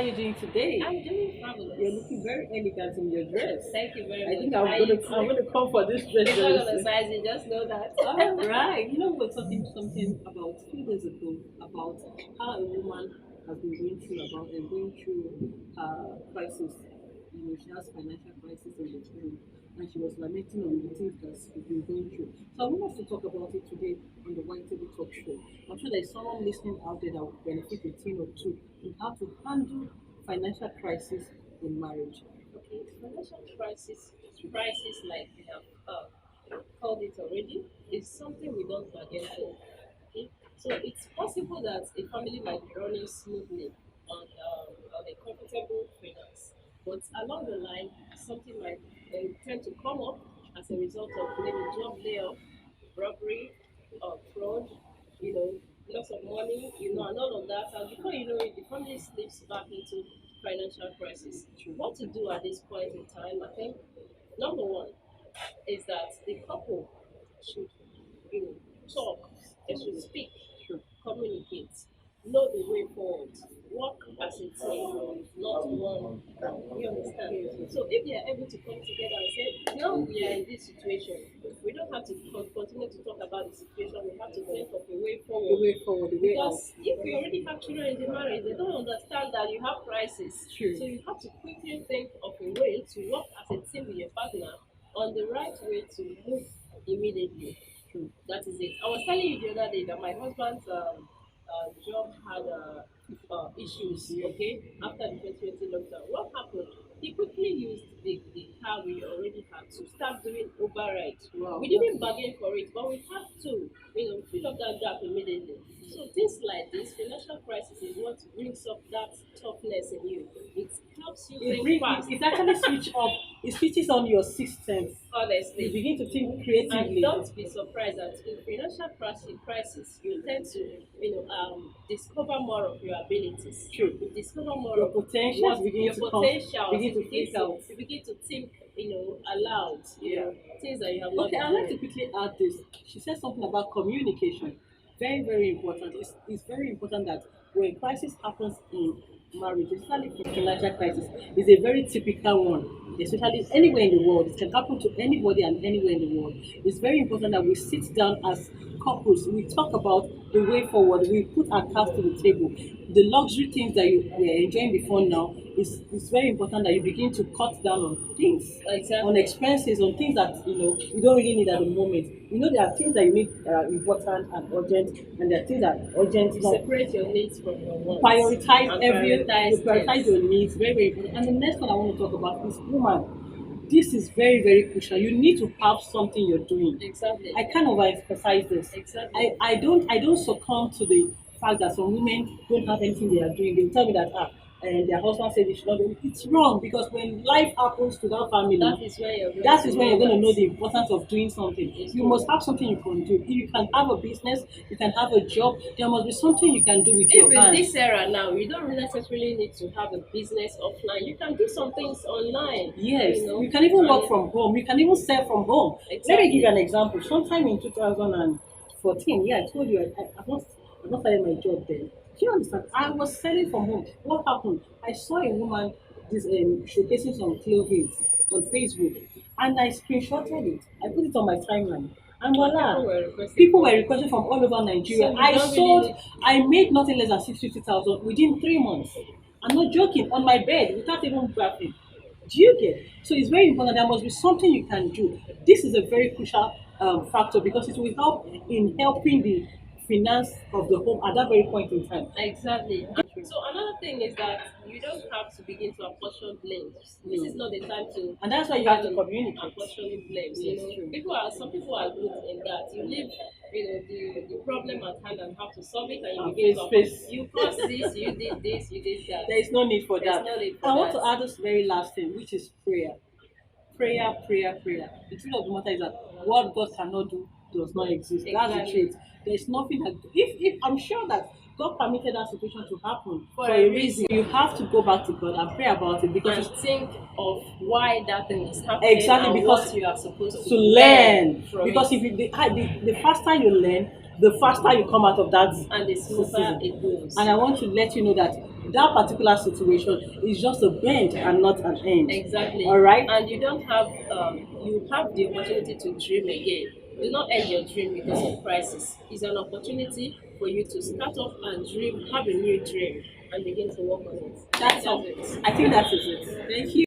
are you doing today? I'm doing fabulous. You're looking very elegant in your dress. Thank you very I much. think I'm gonna come for this dress. It's not very gonna soon. size you, just know that. All right. You know, we're talking something about a few days ago about how a woman has been going through crisis. You know, she has financial crisis in the home, and she was lamenting on the things that she's been going through. So I want us to talk about it today on the White Table Talk Show. I'm sure there's someone listening out there that will benefit a thing or two in how to handle financial crisis in marriage. Okay, financial crisis like we have called it already, is something we don't bargain for. Okay, so it's possible that a family might be running smoothly on a comfortable finance, but along the line, something might tend to come up as a result of maybe job layoff, robbery, or fraud, you know, loss of money, and all of that. And before you know it, the family slips back into financial crisis. What to do at this point in time? I think number one is that the couple should, talk, they should speak, communicate, know the way forward, work as a team, not one. You understand? So if they are able to come together and say, now we are in this situation, we don't have to continue to talk about the situation, we have to think of a way The forward. way forward, the way out. Because if you already have children in the marriage, they don't understand that you have crisis. True. So you have to quickly think of a way to work as a team with your partner on the right way to move immediately. True. That is it. I was telling you the other day that my husband's job had issues, okay, after the 2020 lockdown. What happened? He quickly used the car we already had to start doing overrides. Wow. We didn't bargain for it, but we had to, fill up that gap immediately. So things like this, financial crisis is what brings up that toughness in you. It helps you think fast. It actually it switches on your system. Honestly. You begin to think And creatively. don't be surprised that in financial crisis, you tend to, discover more of your abilities. True. You discover more Your of potentials begin to come, begin to think out. You begin to think, aloud. Things that you have not Okay, I'd done. like to quickly add this. She said something about communication. Very, very important. It's very important that when crisis happens in marriage, especially for financial crisis, is a very typical one, especially anywhere in the world. It can happen to anybody and anywhere in the world. It's very important that we sit down as couples, we talk about the way forward, we put our cards to the table. The luxury things that you were enjoying before now, it's very important that you begin to cut down on things, Exactly. on expenses, on things that you don't really need at the moment. There are things that you need that are important and urgent, and there are things that are urgent. Separate your needs from your wants. Prioritize And prioritize your needs. Very, very important. And the next one I want to talk about is woman. This is very, very crucial. You need to have something you're doing. Exactly. I can't overemphasize this. Exactly. I don't succumb to the fact that some women don't have anything they are doing. They tell me that and their husband said they should not do it. It's wrong, because when life happens to that family, that is when you're going to know the importance of doing something. You must have something you can do. If you can have a business, you can have a job, there must be something you can do with your Even hands. this era now, you don't necessarily need to have a business offline. You can do some things online. Yes, you can even work from home. You can even sell from home. Exactly. Let me give you an example. Sometime in 2014, I told you I've not started my job then. Do you understand? I was selling from home. What happened? I saw a woman showcasing some clothing on Facebook, and I screenshotted it. I put it on my timeline. And voila, people were requesting from all over Nigeria. So I made nothing less than 650,000 within 3 months. I'm not joking, on my bed without even grabbing. Do you get? So it's very important. There must be something you can do. This is a very crucial factor, because it will help in helping the finance of the home at that very point in time. Exactly. So another thing is that you don't have to begin to apportion blames. This is not the time to. And that's why you have to communicate. Apportioning blames. Yes, true. Some people are good in that. You leave, the problem at hand and have to solve it, and you And begin to. face. You caused this. You did this. You did that. There is no need for There's that. no need for I want that. to add this very last thing, which is prayer. Prayer, prayer, prayer. The truth of the matter is that what God cannot do does not exist. That's the Exactly. truth. There's nothing that if I'm sure that God permitted that situation to happen For for a a reason. You have to go back to God and pray about it, because And it's think of why that thing is happening. Exactly, and because what you are supposed to learn. from Because it. if you, the faster you learn, the faster you come out of that And the smoother it goes. And I want to let you know that that particular situation is just a bend and not an end. Exactly. All right. And you don't have you have the opportunity to dream again. Do not end your dream because of crisis. It's an opportunity for you to start off and dream, have a new dream, and begin to work on it. That's all. it. I think that is it. Thank you.